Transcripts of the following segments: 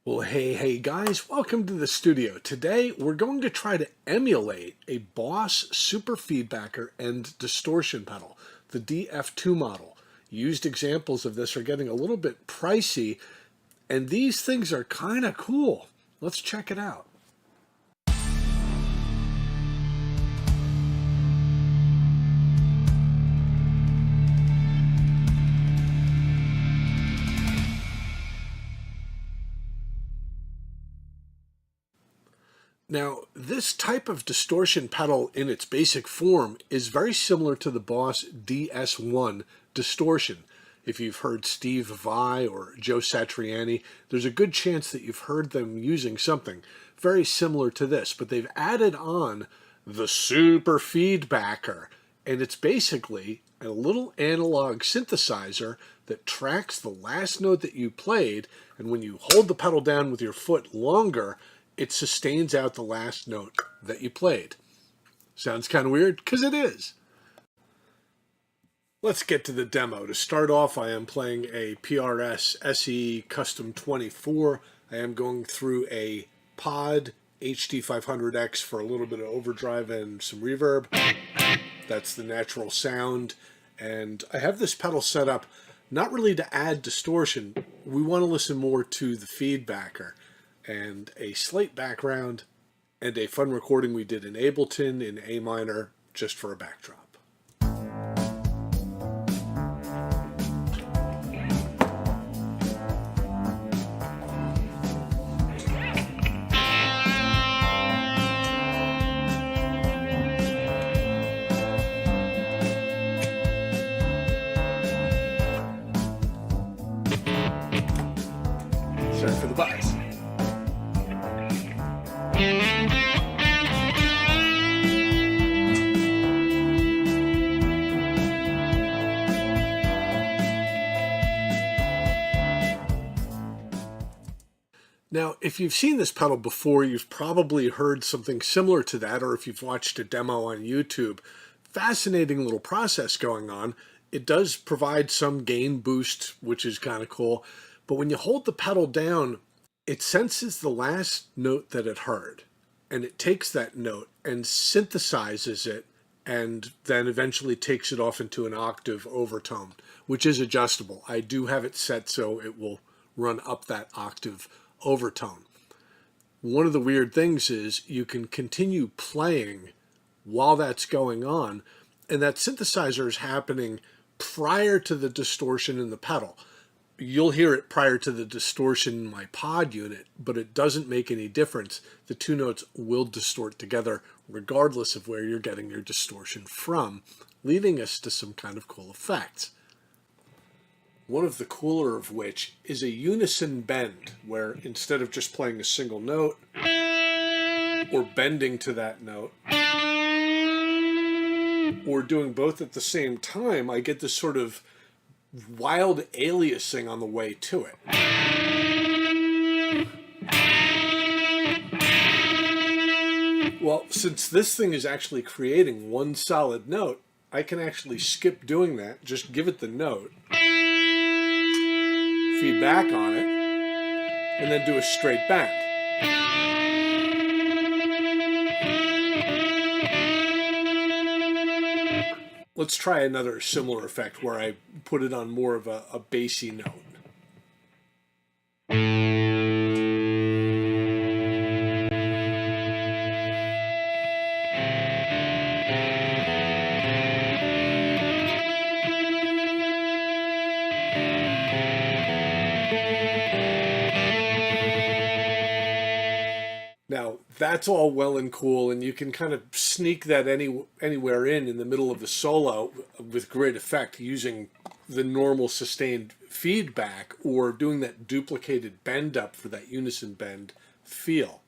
Well, hey guys, welcome to the studio. Today we're going to try to emulate a Boss Super Feedbacker and Distortion pedal, the DF2 model. Used examples of this are getting a little bit pricey, and these things are kind of cool. Let's check it out. Now, this type of distortion pedal in its basic form is very similar to the Boss DS1 distortion. If you've heard Steve Vai or Joe Satriani, there's a good chance that you've heard them using something very similar to this, but they've added on the Super Feedbacker, and it's basically a little analog synthesizer that tracks the last note that you played, and when you hold the pedal down with your foot longer, it sustains out the last note that you played. Sounds kind of weird, because it is. Let's get to the demo. To start off, I am playing a PRS SE Custom 24. I am going through a Pod HD500X for a little bit of overdrive and some reverb. That's the natural sound. And I have this pedal set up not really to add distortion. We want to listen more to the feedbacker. And a slate background, and a fun recording we did in Ableton in A minor, just for a backdrop. Sorry for the buzz. Now, if you've seen this pedal before, you've probably heard something similar to that, or if you've watched a demo on YouTube. Fascinating little process going on. It does provide some gain boost, which is kind of cool, but when you hold the pedal down, it senses the last note that it heard, and it takes that note and synthesizes it, and then eventually takes it off into an octave overtone, which is adjustable. I do have it set so it will run up that octave overtone. One of the weird things is you can continue playing while that's going on, and that synthesizer is happening prior to the distortion in the pedal. You'll hear it prior to the distortion in my pod unit, but it doesn't make any difference. The two notes will distort together regardless of where you're getting your distortion from, leading us to some kind of cool effects. One of the cooler of which is a unison bend, where instead of just playing a single note or bending to that note or doing both at the same time, I get this sort of wild aliasing on the way to it. Well, since this thing is actually creating one solid note, I can actually skip doing that, just give it the note, feedback on it, and then do a straight bend. Let's try another similar effect where I put it on more of a bassy note. Now, that's all well and cool, and you can kind of sneak that anywhere in the middle of the solo with great effect using the normal sustained feedback or doing that duplicated bend up for that unison bend feel.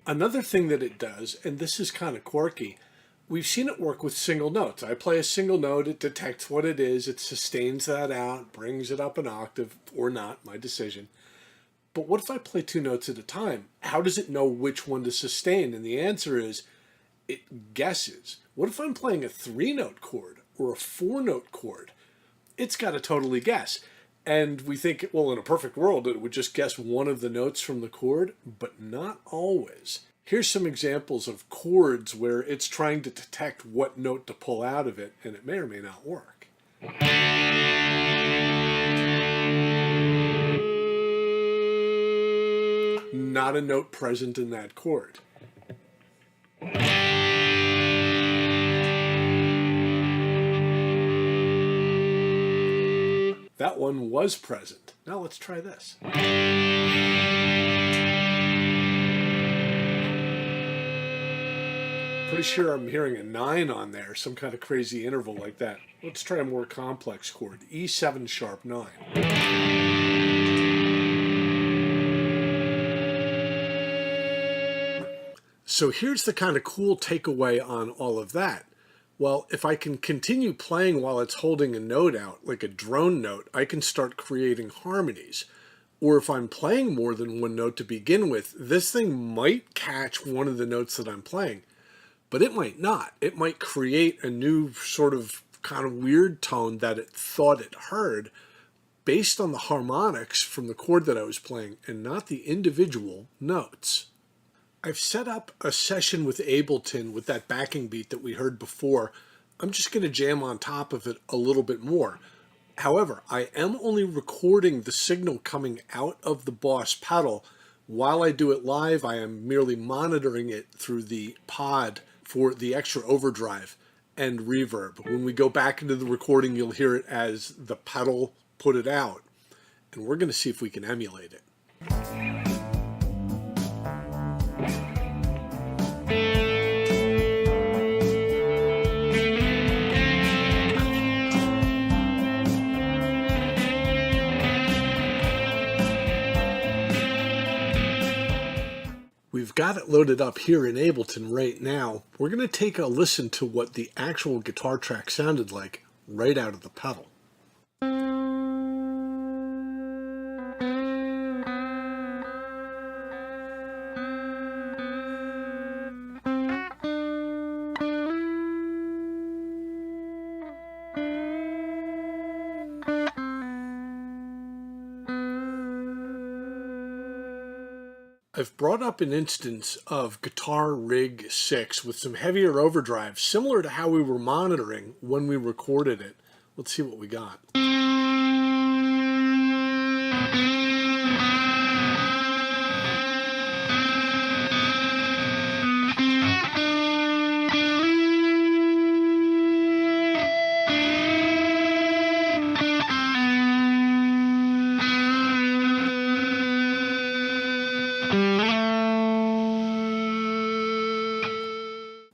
Another thing that it does, and this is kind of quirky, we've seen it work with single notes. I play a single note, it detects what it is, it sustains that out, brings it up an octave, or not, my decision. But what if I play two notes at a time? How does it know which one to sustain? And the answer is, it guesses. What if I'm playing a 3-note chord or a 4-note chord? It's got to totally guess. And we think, well, in a perfect world, it would just guess one of the notes from the chord, but not always. Here's some examples of chords where it's trying to detect what note to pull out of it, and it may or may not work. Not a note present in that chord. That one was present. Now let's try this. Pretty sure I'm hearing a 9 on there, some kind of crazy interval like that. Let's try a more complex chord, E7 sharp 9. So here's the kind of cool takeaway on all of that. Well, if I can continue playing while it's holding a note out, like a drone note, I can start creating harmonies. Or if I'm playing more than one note to begin with, this thing might catch one of the notes that I'm playing, but it might not. It might create a new sort of kind of weird tone that it thought it heard based on the harmonics from the chord that I was playing and not the individual notes. I've set up a session with Ableton with that backing beat that we heard before. I'm just going to jam on top of it a little bit more. However, I am only recording the signal coming out of the Boss pedal. While I do it live, I am merely monitoring it through the pod for the extra overdrive and reverb. When we go back into the recording, you'll hear it as the pedal put it out. And we're going to see if we can emulate it. We've got it loaded up here in Ableton right now. We're going to take a listen to what the actual guitar track sounded like right out of the pedal. I've brought up an instance of Guitar Rig 6 with some heavier overdrive, similar to how we were monitoring when we recorded it. Let's see what we got.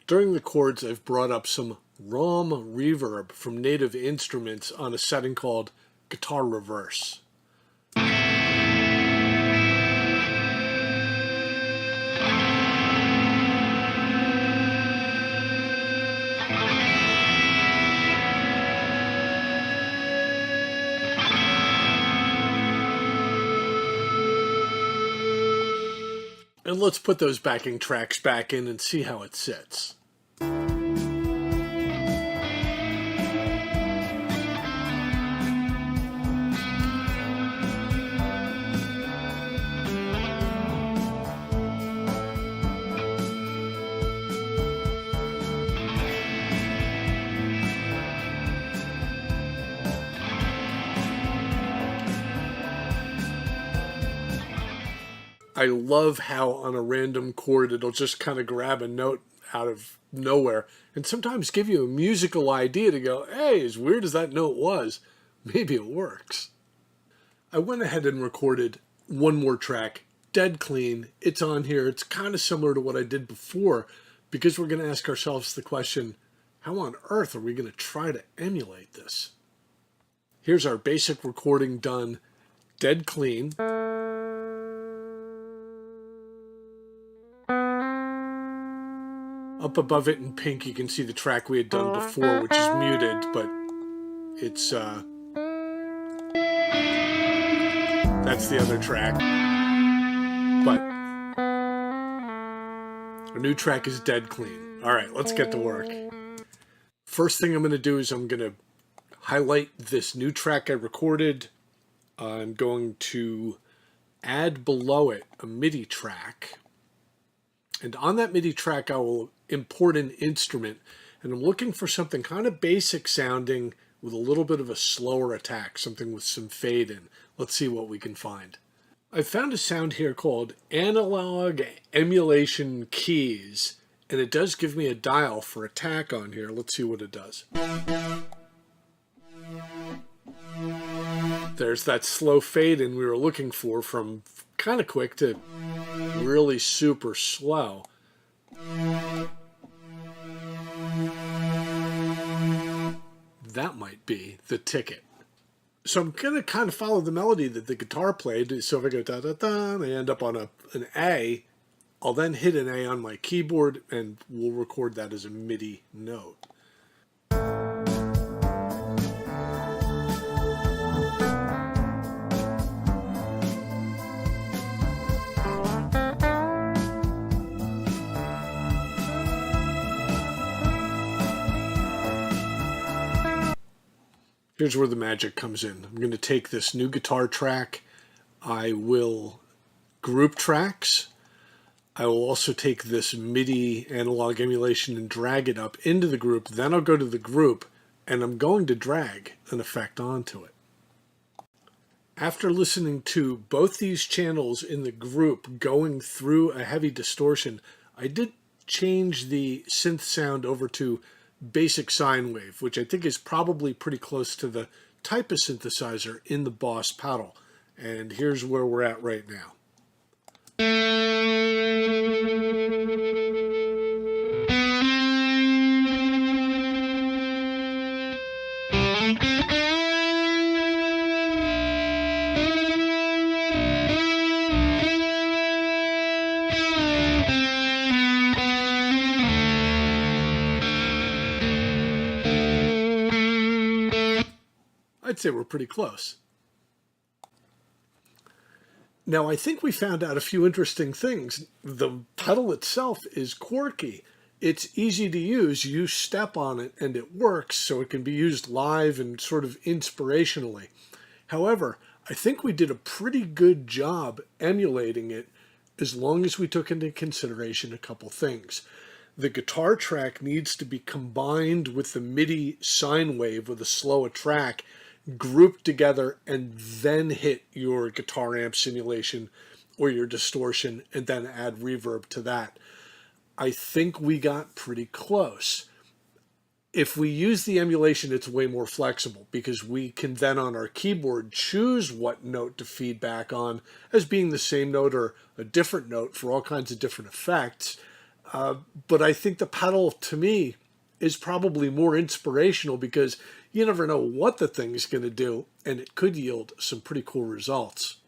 During the chords, I've brought up some ROM reverb from Native Instruments on a setting called Guitar Reverse. And let's put those backing tracks back in and see how it sits. I love how on a random chord it'll just kind of grab a note out of nowhere and sometimes give you a musical idea to go, hey, as weird as that note was, maybe it works. I went ahead and recorded one more track, dead clean. It's on here. It's kind of similar to what I did before because we're going to ask ourselves the question, how on earth are we going to try to emulate this? Here's our basic recording done, dead clean. Up above it in pink, you can see the track we had done before, which is muted, but it's, that's the other track. But our new track is dead clean. All right, let's get to work. First thing I'm going to do is I'm going to highlight this new track I recorded. I'm going to add below it a MIDI track. And on that MIDI track, I will import an instrument. And I'm looking for something kind of basic sounding with a little bit of a slower attack, something with some fade in. Let's see what we can find. I found a sound here called Analog Emulation Keys. And it does give me a dial for attack on here. Let's see what it does. There's that slow fade in we were looking for, from kind of quick to really super slow. That might be the ticket. So I'm going to kind of follow the melody that the guitar played. So if I go da-da-da, and I end up on an A, I'll then hit an A on my keyboard, and we'll record that as a MIDI note. Here's where the magic comes in. I'm going to take this new guitar track. I will group tracks. I will also take this MIDI analog emulation and drag it up into the group. Then I'll go to the group, and I'm going to drag an effect onto it. After listening to both these channels in the group going through a heavy distortion, I did change the synth sound over to basic sine wave, which I think is probably pretty close to the type of synthesizer in the Boss pedal. And here's where we're at right now. I'd say we're pretty close. Now, I think we found out a few interesting things. The pedal itself is quirky. It's easy to use. You step on it and it works, so it can be used live and sort of inspirationally. However, I think we did a pretty good job emulating it, as long as we took into consideration a couple things. The guitar track needs to be combined with the MIDI sine wave with a slower track, grouped together, and then hit your guitar amp simulation or your distortion, and then add reverb to that. I think we got pretty close. If we use the emulation, it's way more flexible, because we can then on our keyboard choose what note to feed back on as being the same note or a different note for all kinds of different effects. But I think the pedal, to me, is probably more inspirational, because you never know what the thing's going to do, and it could yield some pretty cool results.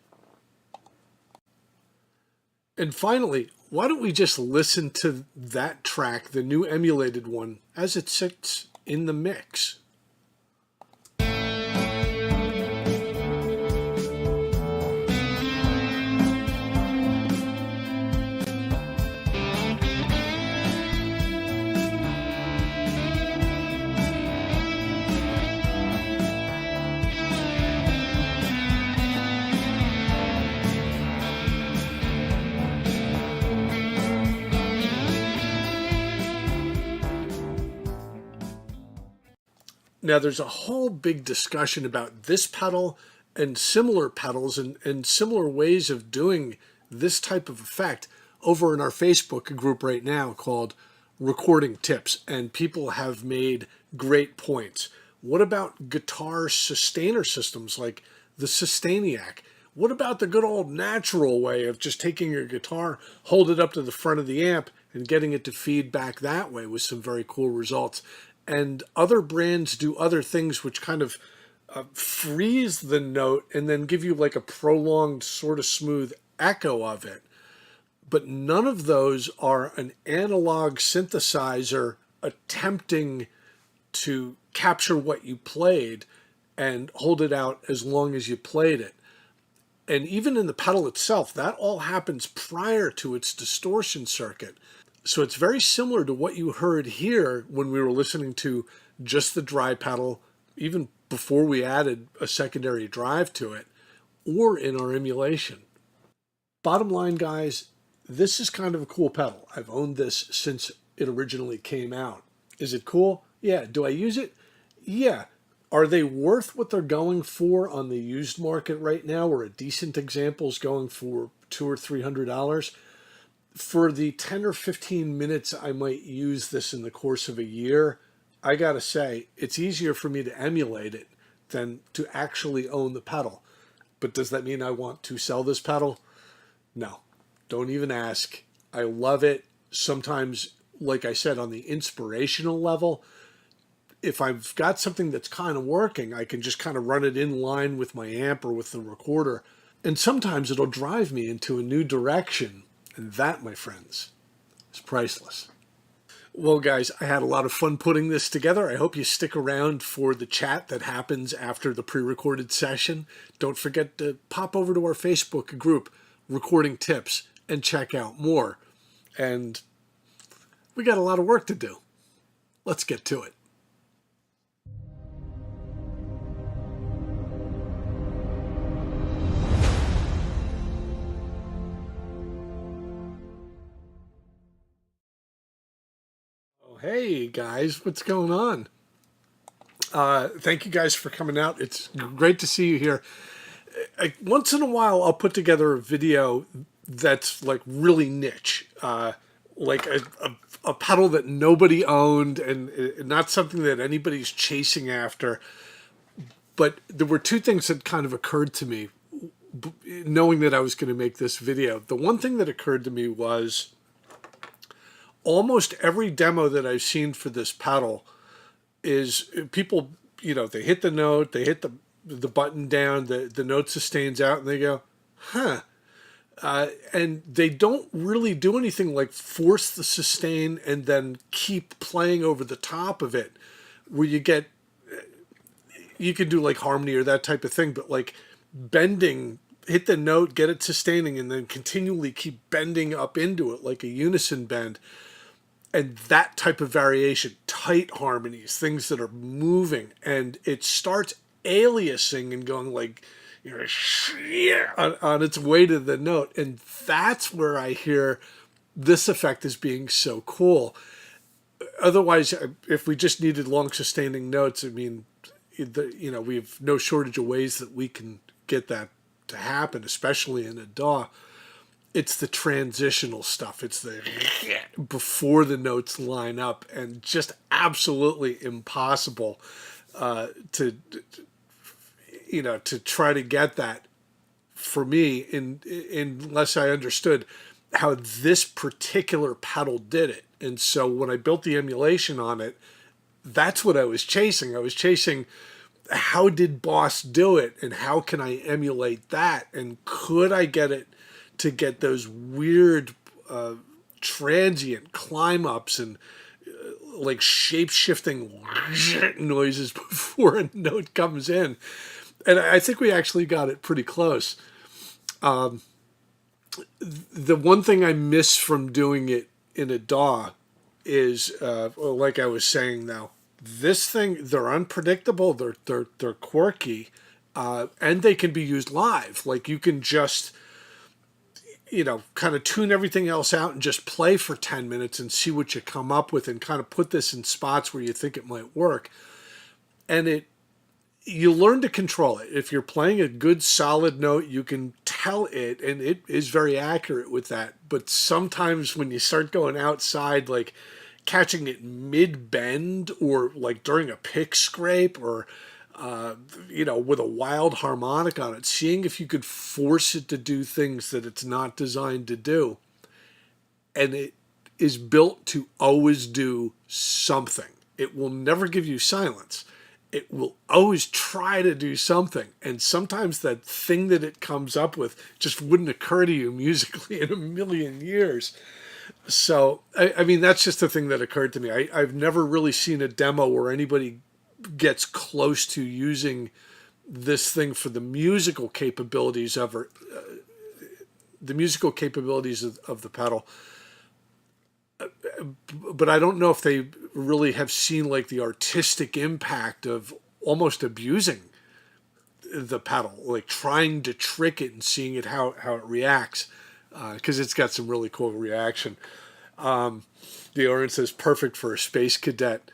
And finally, why don't we just listen to that track, the new emulated one, as it sits in the mix? Now, there's a whole big discussion about this pedal and similar pedals and similar ways of doing this type of effect over in our Facebook group right now called Recording Tips, and people have made great points. What about guitar sustainer systems like the Sustainiac? What about the good old natural way of just taking your guitar, hold it up to the front of the amp, and getting it to feed back that way with some very cool results? And other brands do other things which kind of freeze the note and then give you like a prolonged sort of smooth echo of it. but none of those are an analog synthesizer attempting to capture what you played and hold it out as long as you played it. And even in the pedal itself, that all happens prior to its distortion circuit. So it's very similar to what you heard here when we were listening to just the dry pedal, even before we added a secondary drive to it, or in our emulation. Bottom line, guys, this is kind of a cool pedal. I've owned this since it originally came out. Is it cool? Yeah. Do I use it? Yeah. Are they worth what they're going for on the used market right now, or a decent example is going for $200 or $300? For the 10 or 15 minutes I might use this in the course of a year, I gotta say, it's easier for me to emulate it than to actually own the pedal. But does that mean I want to sell this pedal? No, don't even ask. I love it. Sometimes, like I said, on the inspirational level, if I've got something that's kind of working, I can just kind of run it in line with my amp or with the recorder. And sometimes it'll drive me into a new direction. And that, my friends, is priceless. Well, guys, I had a lot of fun putting this together. I hope you stick around for the chat that happens after the pre-recorded session. Don't forget to pop over to our Facebook group, Recording Tips, and check out more. And we got a lot of work to do. Let's get to it. Hey guys, what's going on? Thank you guys for coming out. It's great to see you here. Once in a while, I'll put together a video that's like really niche, like a pedal that nobody owned and not something that anybody's chasing after. But there were two things that kind of occurred to me knowing that I was going to make this video. The one thing that occurred to me was almost every demo that I've seen for this pedal is people, they hit the note, they hit the button down, the note sustains out, and they go, huh. And they don't really do anything like force the sustain and then keep playing over the top of it, where you can do like harmony or that type of thing, but like bending, hit the note, get it sustaining, and then continually keep bending up into it like a unison bend. And that type of variation, tight harmonies, things that are moving, and it starts aliasing and going like, on its way to the note. And that's where I hear this effect as being so cool. Otherwise, if we just needed long sustaining notes, I mean, we have no shortage of ways that we can get that to happen, especially in a DAW. It's the transitional stuff. It's the before the notes line up, and just absolutely impossible to try to get that for me unless I understood how this particular pedal did it. And so when I built the emulation on it, that's what I was chasing. I was chasing how did Boss do it, and how can I emulate that, and could I get it to get those weird transient climb ups and like shape-shifting noises before a note comes in. And I think we actually got it pretty close. The one thing I miss from doing it in a DAW is, like I was saying now, this thing, they're unpredictable, they're quirky, and they can be used live. Like you can just kind of tune everything else out and just play for 10 minutes and see what you come up with, and kind of put this in spots where you think it might work. And you learn to control it. If you're playing a good solid note, you can tell it, and it is very accurate with that. But sometimes when you start going outside, like catching it mid-bend, or like during a pick scrape, or with a wild harmonic on it, seeing if you could force it to do things that it's not designed to do. And it is built to always do something. It will never give you silence. it will always try to do something. And sometimes that thing that it comes up with just wouldn't occur to you musically in a million years. So, I mean, that's just the thing that occurred to me. I've never really seen a demo where anybody gets close to using this thing for the musical capabilities of her, the musical capabilities of the pedal. But I don't know if they really have seen like the artistic impact of almost abusing the pedal, like trying to trick it and seeing it how it reacts, because it's got some really cool reaction. The Oren says perfect for a space cadet.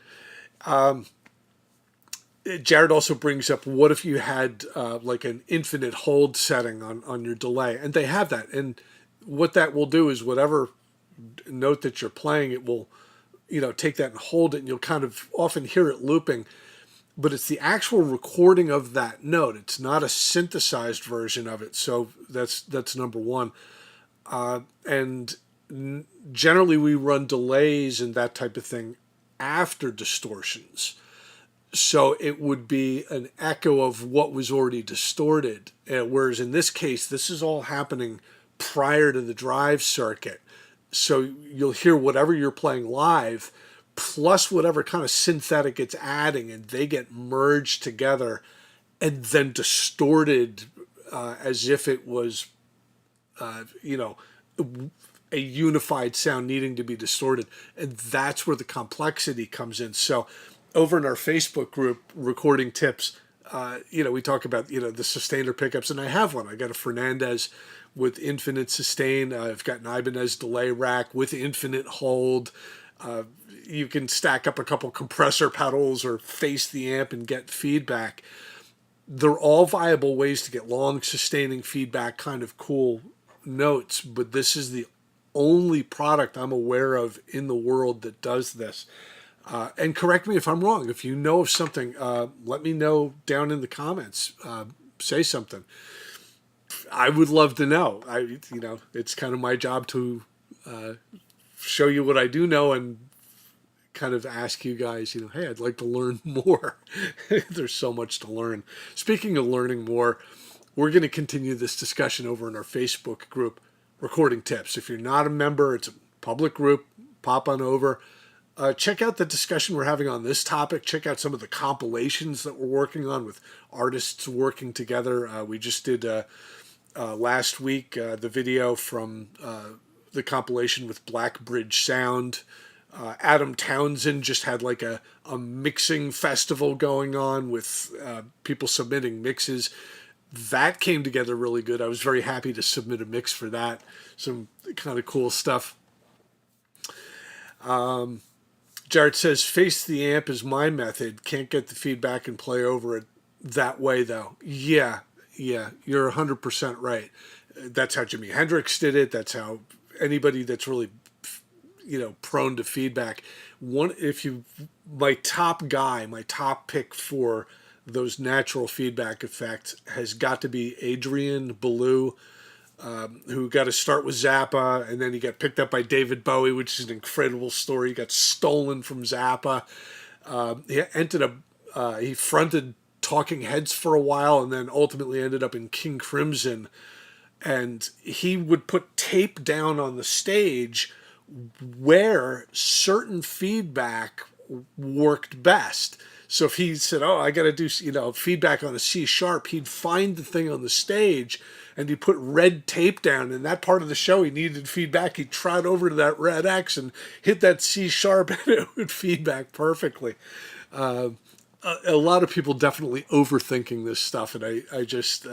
Jared also brings up, what if you had like an infinite hold setting on your delay? And they have that. And what that will do is whatever note that you're playing, it will, take that and hold it, and you'll kind of often hear it looping. But it's the actual recording of that note. It's not a synthesized version of it. So that's number one. And generally we run delays and that type of thing after distortions. So it would be an echo of what was already distorted. Whereas in this case, this is all happening prior to the drive circuit. So you'll hear whatever you're playing live, plus whatever kind of synthetic it's adding, and they get merged together and then distorted as if it was, a unified sound needing to be distorted. And that's where the complexity comes in. So over in our Facebook group, Recording Tips, we talk about, the sustainer pickups, and I have one. I got a Fernandez with infinite sustain. I've got an Ibanez delay rack with infinite hold. You can stack up a couple compressor pedals or face the amp and get feedback. They're all viable ways to get long sustaining feedback, kind of cool notes, but this is the only product I'm aware of in the world that does this. And correct me if I'm wrong. If you know of something, let me know down in the comments. Say something. I would love to know. It's kind of my job to show you what I do know and kind of ask you guys, hey, I'd like to learn more. There's so much to learn. Speaking of learning more, we're going to continue this discussion over in our Facebook group, Recording Tips. If you're not a member, it's a public group. Pop on over. Check out the discussion we're having on this topic. Check out some of the compilations that we're working on with artists working together. We just did last week the video from the compilation with Blackbridge Sound. Adam Townsend just had like a mixing festival going on with people submitting mixes. That came together really good. I was very happy to submit a mix for that. Some kind of cool stuff. Jared says, face the amp is my method. Can't get the feedback and play over it that way, though. Yeah, you're 100% right. That's how Jimi Hendrix did it. That's how anybody that's really, prone to feedback. My top pick for those natural feedback effects has got to be Adrian Belew, who got to start with Zappa, and then he got picked up by David Bowie, which is an incredible story. He got stolen from Zappa. He fronted Talking Heads for a while, and then ultimately ended up in King Crimson. And he would put tape down on the stage where certain feedback worked best. So if he said, I got to do, feedback on a C sharp, he'd find the thing on the stage and he'd put red tape down. And that part of the show, he needed feedback. He'd trot over to that red X and hit that C sharp and it would feedback perfectly. A lot of people definitely overthinking this stuff. And I just,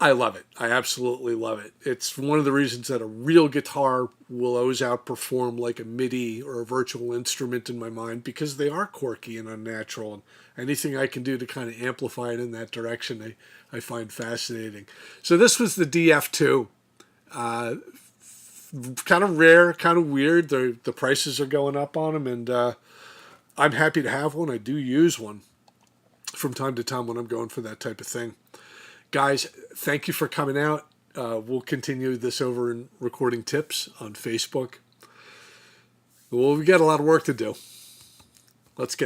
I love it. I absolutely love it. It's one of the reasons that a real guitar will always outperform like a MIDI or a virtual instrument in my mind, because they are quirky and unnatural, and anything I can do to kind of amplify it in that direction, I find fascinating. So this was the DF2. Kind of rare, kind of weird. The prices are going up on them, and I'm happy to have one. I do use one from time to time when I'm going for that type of thing. Guys, thank you for coming out. We'll continue this over in Recording Tips on Facebook. Well, we got a lot of work to do. Let's get